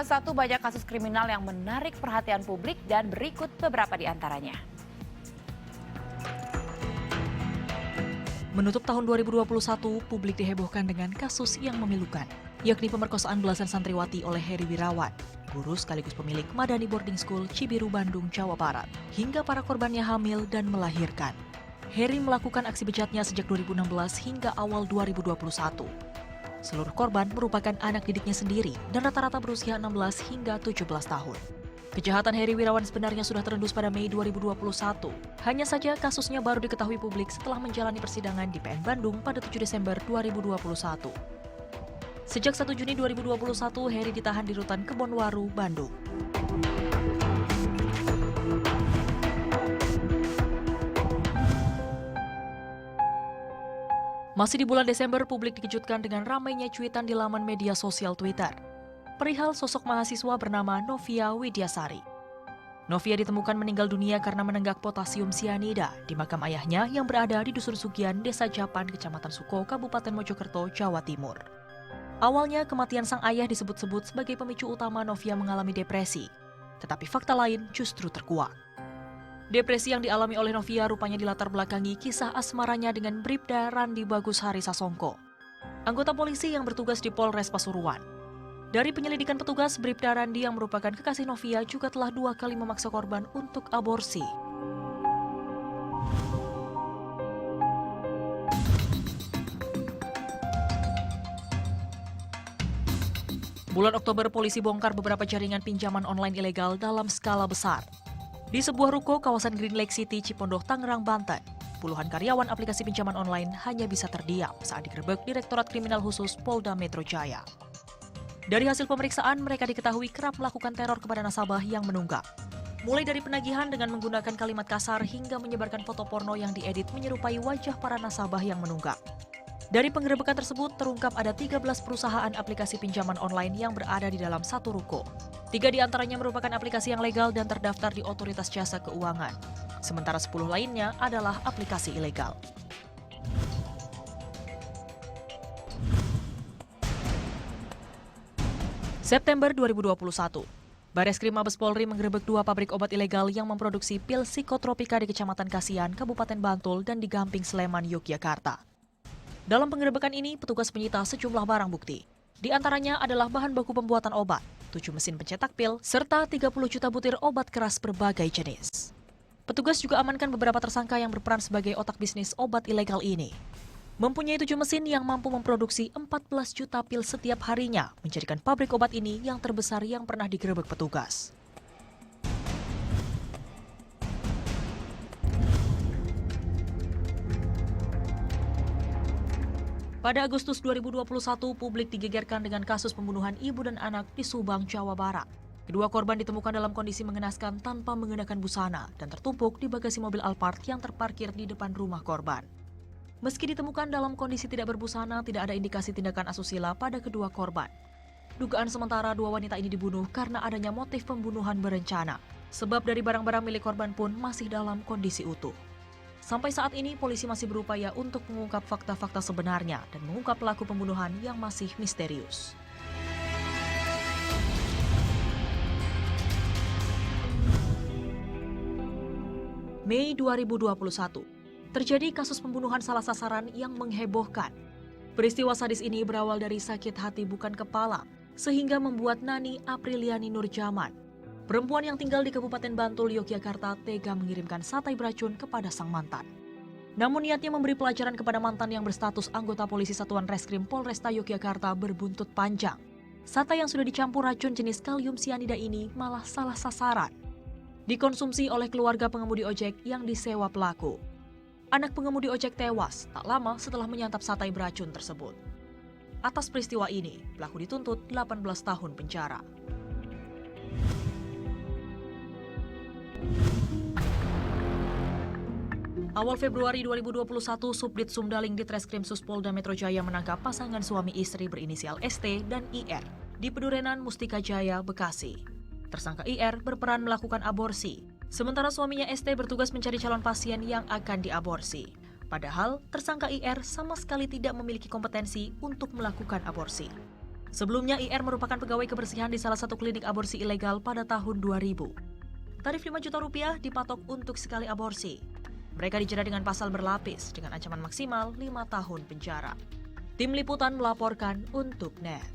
persatu banyak kasus kriminal yang menarik perhatian publik dan berikut beberapa di antaranya. Menutup tahun 2021, publik dihebohkan dengan kasus yang memilukan, yakni pemerkosaan belasan santriwati oleh Heri Wirawan, guru sekaligus pemilik Madani Boarding School Cibiru, Bandung, Jawa Barat, hingga para korbannya hamil dan melahirkan. Heri melakukan aksi bejatnya sejak 2016 hingga awal 2021. Seluruh korban merupakan anak didiknya sendiri dan rata-rata berusia 16 hingga 17 tahun. Kejahatan Heri Wirawan sebenarnya sudah terendus pada Mei 2021. Hanya saja kasusnya baru diketahui publik setelah menjalani persidangan di PN Bandung pada 7 Desember 2021. Sejak 1 Juni 2021, Heri ditahan di Rutan Kebonwaru, Bandung. Masih di bulan Desember, publik dikejutkan dengan ramainya cuitan di laman media sosial Twitter perihal sosok mahasiswa bernama Novia Widyasari. Novia ditemukan meninggal dunia karena menenggak potasium sianida di makam ayahnya yang berada di Dusun Sugian, Desa Japan, Kecamatan Suko, Kabupaten Mojokerto, Jawa Timur. Awalnya, kematian sang ayah disebut-sebut sebagai pemicu utama Novia mengalami depresi, tetapi fakta lain justru terkuak. Depresi yang dialami oleh Novia rupanya dilatar belakangi kisah asmaranya dengan Bribda Randi Bagus Hari Sasongko, anggota polisi yang bertugas di Polres Pasuruan. Dari penyelidikan petugas, Bribda Randi yang merupakan kekasih Novia juga telah 2 kali memaksa korban untuk aborsi. Bulan Oktober, polisi bongkar beberapa jaringan pinjaman online ilegal dalam skala besar. Di sebuah ruko kawasan Green Lake City, Cipondoh, Tangerang, Banten, puluhan karyawan aplikasi pinjaman online hanya bisa terdiam saat digerebek Direktorat Kriminal Khusus Polda Metro Jaya. Dari hasil pemeriksaan, mereka diketahui kerap melakukan teror kepada nasabah yang menunggak. Mulai dari penagihan dengan menggunakan kalimat kasar hingga menyebarkan foto porno yang diedit menyerupai wajah para nasabah yang menunggak. Dari penggerebekan tersebut, terungkap ada 13 perusahaan aplikasi pinjaman online yang berada di dalam satu ruko. 3 di antaranya merupakan aplikasi yang legal dan terdaftar di Otoritas Jasa Keuangan. Sementara 10 lainnya adalah aplikasi ilegal. September 2021, Bareskrim Mabes Polri menggerebek 2 pabrik obat ilegal yang memproduksi pil psikotropika di Kecamatan Kasihan, Kabupaten Bantul, dan di Gamping, Sleman, Yogyakarta. Dalam penggerebekan ini, petugas menyita sejumlah barang bukti. Di antaranya adalah bahan baku pembuatan obat, 7 mesin pencetak pil, serta 30 juta butir obat keras berbagai jenis. Petugas juga amankan beberapa tersangka yang berperan sebagai otak bisnis obat ilegal ini. Mempunyai 7 mesin yang mampu memproduksi 14 juta pil setiap harinya, menjadikan pabrik obat ini yang terbesar yang pernah digerebek petugas. Pada Agustus 2021, publik digegerkan dengan kasus pembunuhan ibu dan anak di Subang, Jawa Barat. Kedua korban ditemukan dalam kondisi mengenaskan tanpa mengenakan busana dan tertumpuk di bagasi mobil Alphard yang terparkir di depan rumah korban. Meski ditemukan dalam kondisi tidak berbusana, tidak ada indikasi tindakan asusila pada kedua korban. Dugaan sementara 2 wanita ini dibunuh karena adanya motif pembunuhan berencana. Sebab dari barang-barang milik korban pun masih dalam kondisi utuh. Sampai saat ini, polisi masih berupaya untuk mengungkap fakta-fakta sebenarnya dan mengungkap pelaku pembunuhan yang masih misterius. Mei 2021, terjadi kasus pembunuhan salah sasaran yang menghebohkan. Peristiwa sadis ini berawal dari sakit hati bukan kepala, sehingga membuat Nani Apriliani Nurjaman, perempuan yang tinggal di Kabupaten Bantul, Yogyakarta, tega mengirimkan satai beracun kepada sang mantan. Namun niatnya memberi pelajaran kepada mantan yang berstatus anggota polisi Satuan Reskrim Polresta Yogyakarta berbuntut panjang. Satai yang sudah dicampur racun jenis kalium sianida ini malah salah sasaran. Dikonsumsi oleh keluarga pengemudi ojek yang disewa pelaku. Anak pengemudi ojek tewas tak lama setelah menyantap satai beracun tersebut. Atas peristiwa ini, pelaku dituntut 18 tahun penjara. Awal Februari 2021, Subdit Sumdaling Ditreskrim Suspolda Metro Jaya menangkap pasangan suami istri berinisial ST dan IR di Pedurenan Mustika Jaya, Bekasi. Tersangka IR berperan melakukan aborsi, sementara suaminya ST bertugas mencari calon pasien yang akan diaborsi. Padahal, tersangka IR sama sekali tidak memiliki kompetensi untuk melakukan aborsi. Sebelumnya, IR merupakan pegawai kebersihan di salah satu klinik aborsi ilegal pada tahun 2000. Tarif 5 juta rupiah dipatok untuk sekali aborsi. Mereka dijerat dengan pasal berlapis dengan ancaman maksimal 5 tahun penjara. Tim Liputan melaporkan untuk NET.